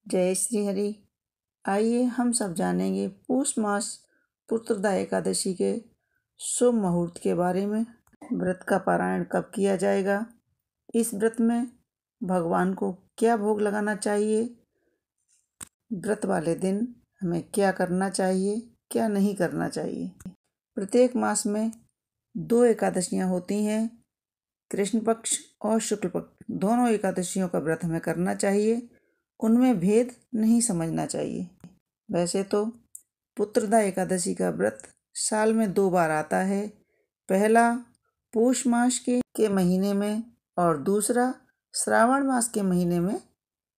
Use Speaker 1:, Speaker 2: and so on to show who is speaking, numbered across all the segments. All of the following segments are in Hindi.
Speaker 1: जय श्री हरि। आइए हम सब जानेंगे पूष मास पुत्रदा एकादशी के शुभ मुहूर्त के बारे में। व्रत का पारायण कब किया जाएगा, इस व्रत में भगवान को क्या भोग लगाना चाहिए, व्रत वाले दिन हमें क्या करना चाहिए, क्या नहीं करना चाहिए। प्रत्येक मास में 2 एकादशियाँ होती हैं, कृष्ण पक्ष और शुक्ल पक्ष। दोनों एकादशियों का व्रत हमें करना चाहिए, उनमें भेद नहीं समझना चाहिए। वैसे तो पुत्रदा एकादशी का व्रत साल में 2 बार आता है, पहला पूष मास के महीने में और दूसरा श्रावण मास के महीने में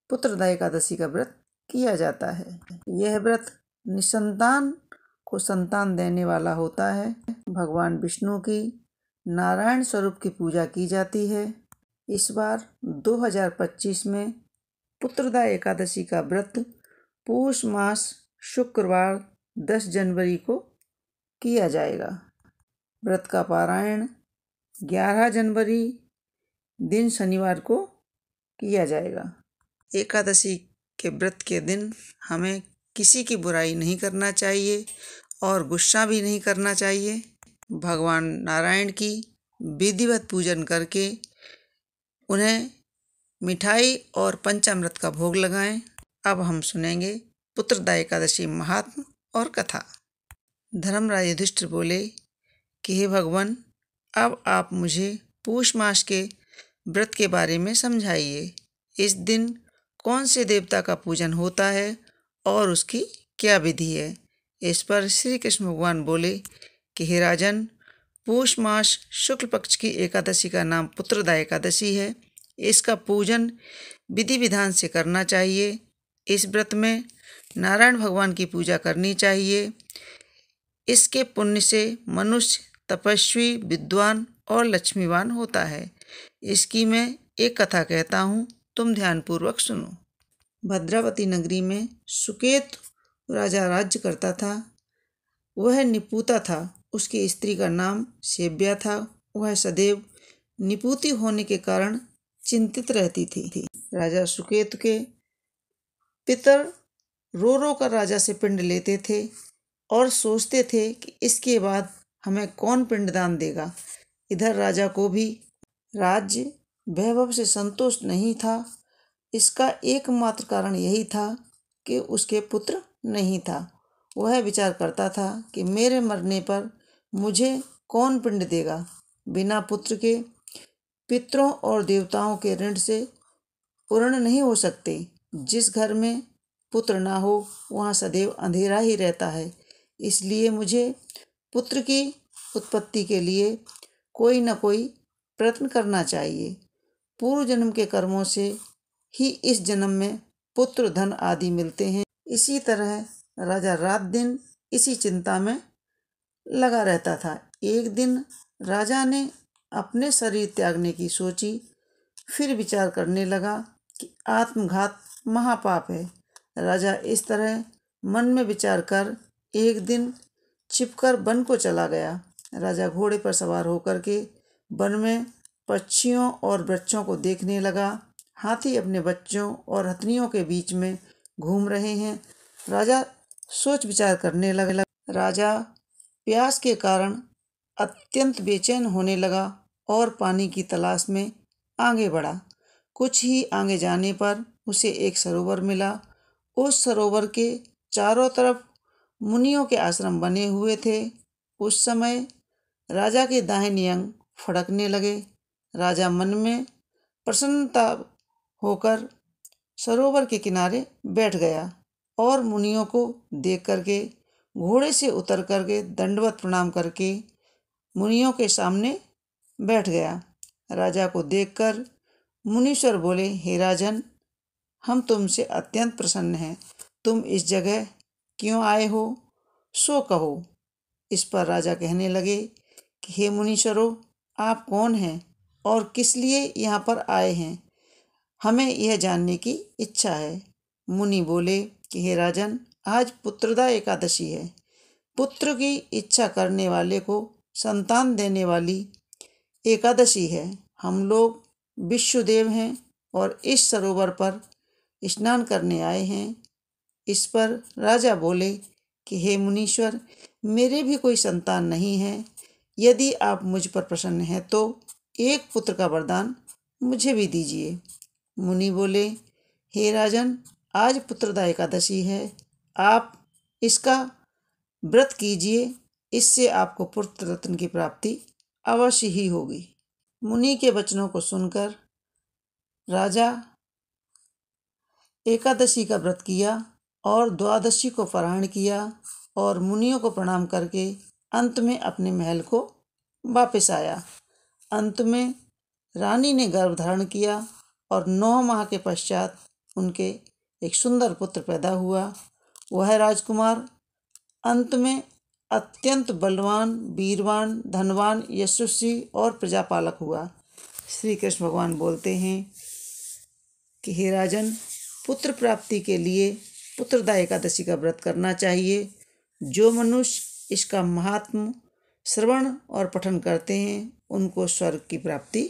Speaker 1: पुत्रदा एकादशी का व्रत किया जाता है। यह व्रत निसंतान को संतान देने वाला होता है। भगवान विष्णु की नारायण स्वरूप की पूजा की जाती है। इस बार 2025 में पुत्रदा एकादशी का व्रत पूष मास शुक्रवार 10 जनवरी को किया जाएगा। व्रत का पारायण 11 जनवरी दिन शनिवार को किया जाएगा। एकादशी के व्रत के दिन हमें किसी की बुराई नहीं करना चाहिए और गुस्सा भी नहीं करना चाहिए। भगवान नारायण की विधिवत पूजन करके उन्हें मिठाई और पंचामृत का भोग लगाएं। अब हम सुनेंगे पुत्रदा एकादशी महात्म और कथा। धर्मराज युधिष्ठिर बोले कि हे भगवान, अब आप मुझे पूष मास के व्रत के बारे में समझाइए। इस दिन कौन से देवता का पूजन होता है और उसकी क्या विधि है। इस पर श्री कृष्ण भगवान बोले कि हे राजन, पूष मास शुक्ल पक्ष की एकादशी का नाम पुत्रदा एकादशी है। इसका पूजन विधि विधान से करना चाहिए। इस व्रत में नारायण भगवान की पूजा करनी चाहिए। इसके पुण्य से मनुष्य तपस्वी, विद्वान और लक्ष्मीवान होता है। इसकी मैं एक कथा कहता हूँ, तुम ध्यानपूर्वक सुनो। भद्रावती नगरी में सुकेत राजा राज्य करता था। वह निपुता था। उसकी स्त्री का नाम सेव्या था। वह सदैव निपुती होने के कारण चिंतित रहती थी। राजा सुकेत के पितर रो रो कर राजा से पिंड लेते थे और सोचते थे कि इसके बाद हमें कौन पिंडदान देगा। इधर राजा को भी राज्य वैभव से संतोष नहीं था। इसका एकमात्र कारण यही था कि उसके पुत्र नहीं था। वह विचार करता था कि मेरे मरने पर मुझे कौन पिंड देगा। बिना पुत्र के पितरों और देवताओं के ऋण से पूर्ण नहीं हो सकते। जिस घर में पुत्र ना हो वहाँ सदैव अंधेरा ही रहता है। इसलिए मुझे पुत्र की उत्पत्ति के लिए कोई न कोई प्रयत्न करना चाहिए। पूर्व जन्म के कर्मों से ही इस जन्म में पुत्र, धन आदि मिलते हैं। इसी तरह राजा रात दिन इसी चिंता में लगा रहता था। एक दिन राजा ने अपने शरीर त्यागने की सोची। फिर विचार करने लगा कि आत्मघात महापाप है। राजा इस तरह मन में विचार कर एक दिन छिपकर वन को चला गया। राजा घोड़े पर सवार होकर के वन में पक्षियों और वृक्षों को देखने लगा। हाथी अपने बच्चों और हथनियों के बीच में घूम रहे हैं। राजा सोच विचार करने लगा। राजा प्यास के कारण अत्यंत बेचैन होने लगा और पानी की तलाश में आगे बढ़ा। कुछ ही आगे जाने पर उसे एक सरोवर मिला। उस सरोवर के चारों तरफ मुनियों के आश्रम बने हुए थे। उस समय राजा के दाहिने अंग फड़कने लगे। राजा मन में प्रसन्नता होकर सरोवर के किनारे बैठ गया और मुनियों को देख करके घोड़े से उतर करके दंडवत प्रणाम करके मुनियों के सामने बैठ गया। राजा को देखकर मुनीश्वर बोले, हे राजन, हम तुमसे अत्यंत प्रसन्न हैं। तुम इस जगह क्यों आए हो, सो कहो। इस पर राजा कहने लगे कि हे मुनीश्वरों, आप कौन हैं और किस लिए यहाँ पर आए हैं, हमें यह जानने की इच्छा है। मुनि बोले कि हे राजन, आज पुत्रदा एकादशी है। पुत्र की इच्छा करने वाले को संतान देने वाली एकादशी है। हम लोग विश्वदेव हैं और इस सरोवर पर स्नान करने आए हैं। इस पर राजा बोले कि हे मुनीश्वर, मेरे भी कोई संतान नहीं है। यदि आप मुझ पर प्रसन्न हैं तो एक पुत्र का वरदान मुझे भी दीजिए। मुनि बोले, हे राजन, आज पुत्रदा एकादशी है, आप इसका व्रत कीजिए, इससे आपको पुत्र रत्न की प्राप्ति अवश्य ही होगी। मुनि के वचनों को सुनकर राजा एकादशी का व्रत किया और द्वादशी को पारायण किया और मुनियों को प्रणाम करके अंत में अपने महल को वापस आया। अंत में रानी ने गर्भ धारण किया और 9 माह के पश्चात उनके एक सुंदर पुत्र पैदा हुआ। वह राजकुमार अंत में अत्यंत बलवान, वीरवान, धनवान, यशस्वी और प्रजापालक हुआ। श्री कृष्ण भगवान बोलते हैं कि हे राजन, पुत्र प्राप्ति के लिए पुत्रदा एकादशी का व्रत करना चाहिए। जो मनुष्य इसका महात्म श्रवण और पठन करते हैं उनको स्वर्ग की प्राप्ति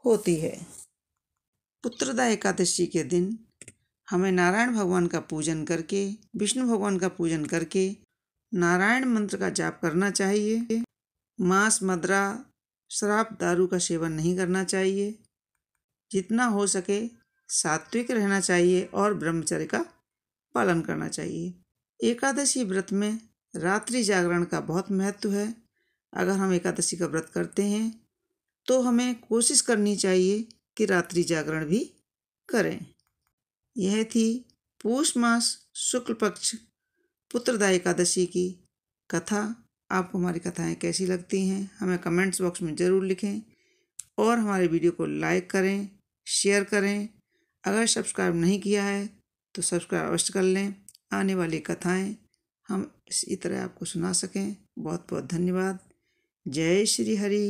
Speaker 1: होती है। पुत्रदा एकादशी के दिन हमें नारायण भगवान का पूजन करके, विष्णु भगवान का पूजन करके नारायण मंत्र का जाप करना चाहिए। मांस, मदिरा, शराब, दारू का सेवन नहीं करना चाहिए। जितना हो सके सात्विक रहना चाहिए और ब्रह्मचर्य का पालन करना चाहिए। एकादशी व्रत में रात्रि जागरण का बहुत महत्व है। अगर हम एकादशी का व्रत करते हैं तो हमें कोशिश करनी चाहिए कि रात्रि जागरण भी करें। यह थी पौष मास शुक्ल पक्ष पुत्रदा एकादशी की कथा। आपको हमारी कथाएं कैसी लगती हैं हमें कमेंट्स बॉक्स में ज़रूर लिखें और हमारे वीडियो को लाइक करें, शेयर करें। अगर सब्सक्राइब नहीं किया है तो सब्सक्राइब अवश्य कर लें। आने वाली कथाएं हम इसी तरह आपको सुना सकें। बहुत बहुत धन्यवाद। जय श्री हरि।